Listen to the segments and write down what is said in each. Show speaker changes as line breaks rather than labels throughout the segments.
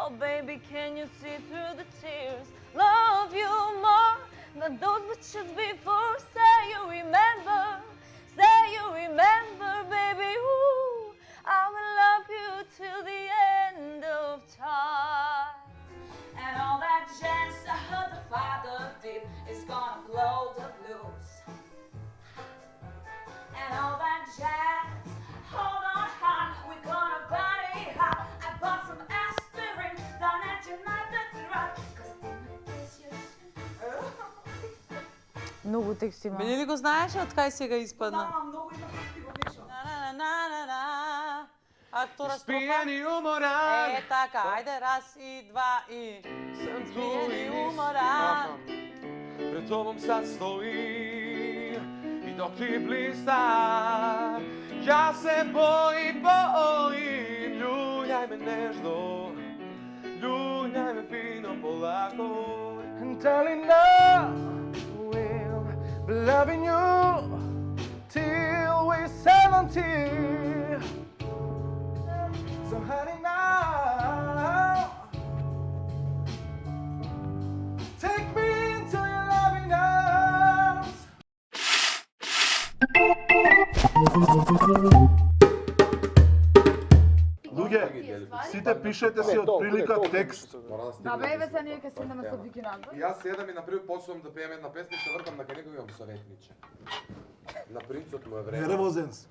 Oh baby, can you see through the tears? Love you more than those bitches before. Say you remember, baby. Ooh, I will love you till the end of time. And all that jazz I heard the father did is gonna blow the blues. And all that jazz, hold on hot, we're gonna party hot. I bought some aspirin down at United Drug. Многу текст има.
Мене ли го знаеш, од кај сега испадна?
Знам, многу има тексти го пишам.
А втора строфа?
Спијани уморан.
Е, така, ајде, раз и два и...
Сам
Спијани уморан.
Пред тобом сад стои и док ти блиста, ја се боим, љуѓај ме нежно, љуѓај ме фино полако. And darling, I will be loving you till we 70. So honey now, take me into your loving arms.
Луѓе, сите пишете си од прилика текст.
Да бе, еве се ние ќе седнеме со Вики надвор.
Јас седам и напред почнувам да пеем една песна и се вртам на кај некој советниче. На принцот му е време.
Нервозен си.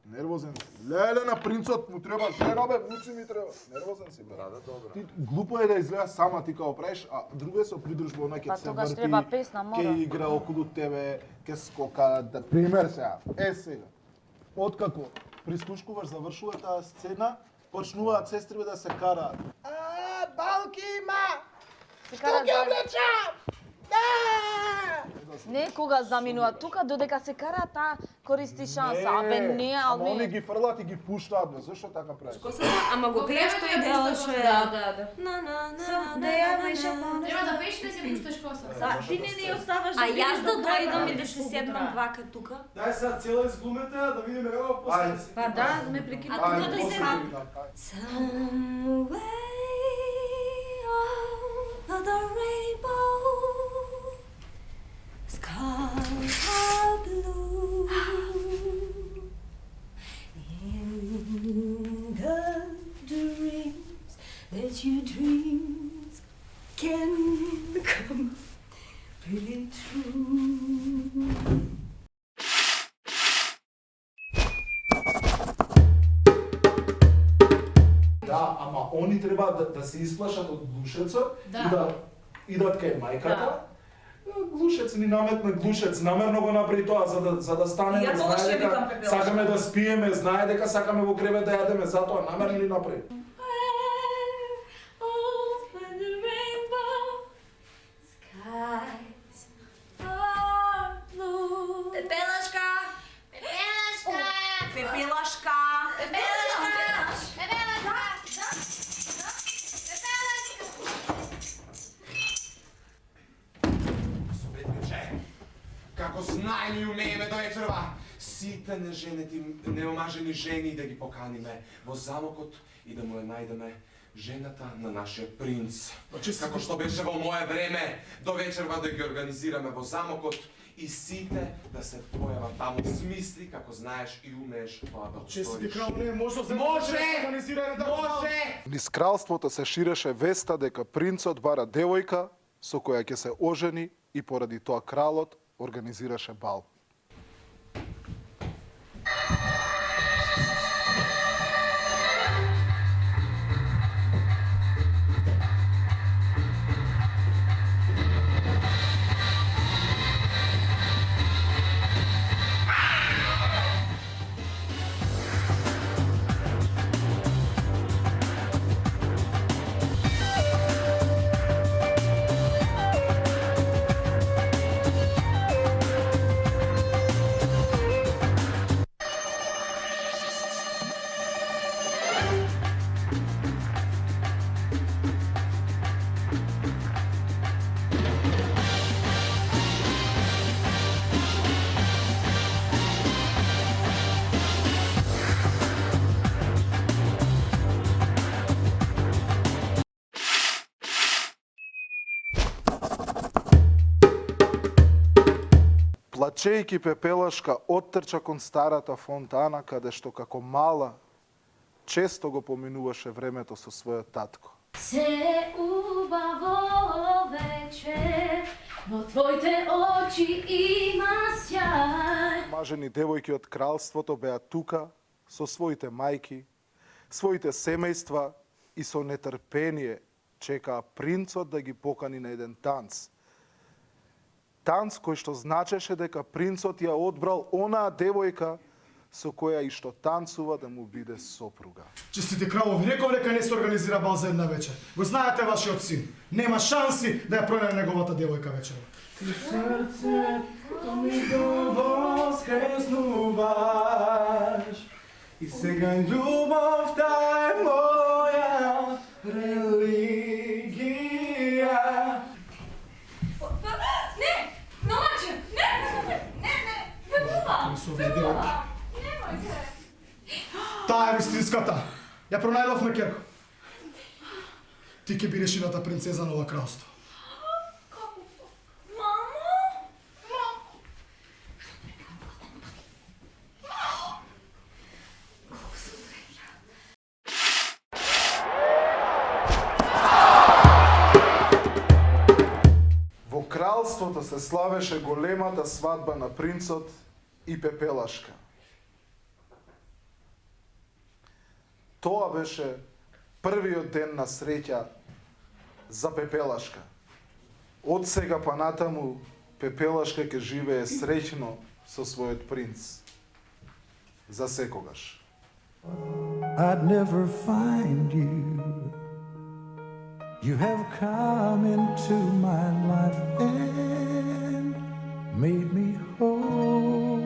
Нервозен си. Леле, на принцот му треба жена, бе, вуци ми треба. Нервозен си, бе.
Да, добро.
Ти глупо е да изгледа сама ти као правиш, а друго е со придружба, она ќе
Па
се
тогаш
врти,
треба песна, мора.
ќе игра околу тебе, ќе скока, да пример сега. Сега. Откако прислушкуваш, завршува таа сцена, почнуваат сестрите да се караат. Балки има!
Што ќе облечам? Не, кога заминува тука, додека се кара, таа користи шанса. Абе, не,
ама они
али...
ги фрлат и ги пуштаат, бе, зашто така правиш?
Ама го пееш тој дел што е.
Да.
Не ја више.
Треба да пееш да се пушташ коса.
Ти не оставаш
А јас да дојдам и да се седнам вака тука.
Дај сега цела изглумете да видиме како после.
Па да, ме прекинува.
А тука да седнам. Some way over the rainbow, skies are blue. In the dreams that you dreams can come really true.
Да, ама они треба да се исплашат од глушецот
Да.
и да идат кај мајката. Глушец ни наметна глушец, намерно го направи тоа за да стане,
Ја тогаш
знае
ќе викам
дека
пепелашка.
сакаме да спиеме, знае дека сакаме во кревет да јадеме, затоа намерно ни направи.
Over the rainbow, skies are blue.
Пепелашка!
Пепелашка!
Пепелашка!
Како знаеме и умееме до вечерва, сите неомажени жени да ги поканиме во замокот и да му ја најдеме жената на нашиот принц. Како што беше во мое време, до вечерва да ги организираме во замокот и сите да се појават таму. Смисли како знаеш и умееш тоа да сториш. Може!
Низ кралството се ширеше веста дека принцот бара девојка со која ќе се ожени и поради тоа кралот организираше бал. плачејќи Пепелашка оттрча кон старата фонтана, каде што како мала често го поминуваше времето со својот татко.
Се убаво вечер, во твоите очи има сјај.
Мажени девојки од кралството беа тука со своите мајки, своите семејства и со нетрпение чекаа принцот да ги покани на еден танц. Танц кој што значеше дека принцот ја одбрал онаа девојка со која и што танцува да му биде сопруга.
Честити кралови, реков дека не се организира бал за една вечер. Го знаете вашиот син. Нема шанси да ја пронајде неговата девојка вечер. Ти срцето ми го воскреснуваш и сега љубовта е моја религија.
Не! Номаче! Не! Бебува! Бебува! Немојте!
Таа е вистинската. Ја пронајдовме керко. Ти ќе бидеш ината принцеза на ова кралство.
Во кралството се славеше големата свадба на принцот и Пепелашка. Тоа беше првиот ден на среќа за Пепелашка. Од сега па натаму Пепелашка ќе живее среќно со својот принц. За секогаш.
I'd never find you. You have come into my life and made me whole.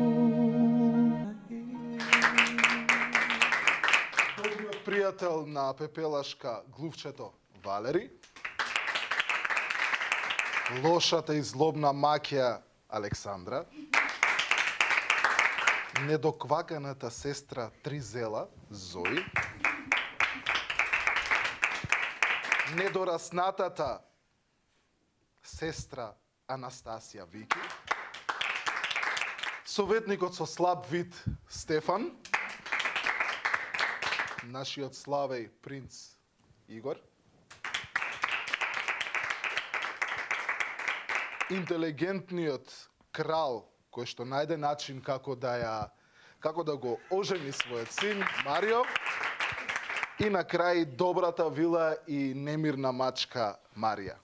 Добриот пријател на Пепелашка, глувчето Валери. Лошата и злобна маќја Александра. Недокваканата сестра Тризела Зои. Недораснатата сестра Анастасија Вики. Советникот со слаб вид Стефан. Нашиот славеј принц Игор. Интелигентниот крал кој што најде начин како да го ожени својот син Марио. И на крај добрата вила и немирна мачка Марија.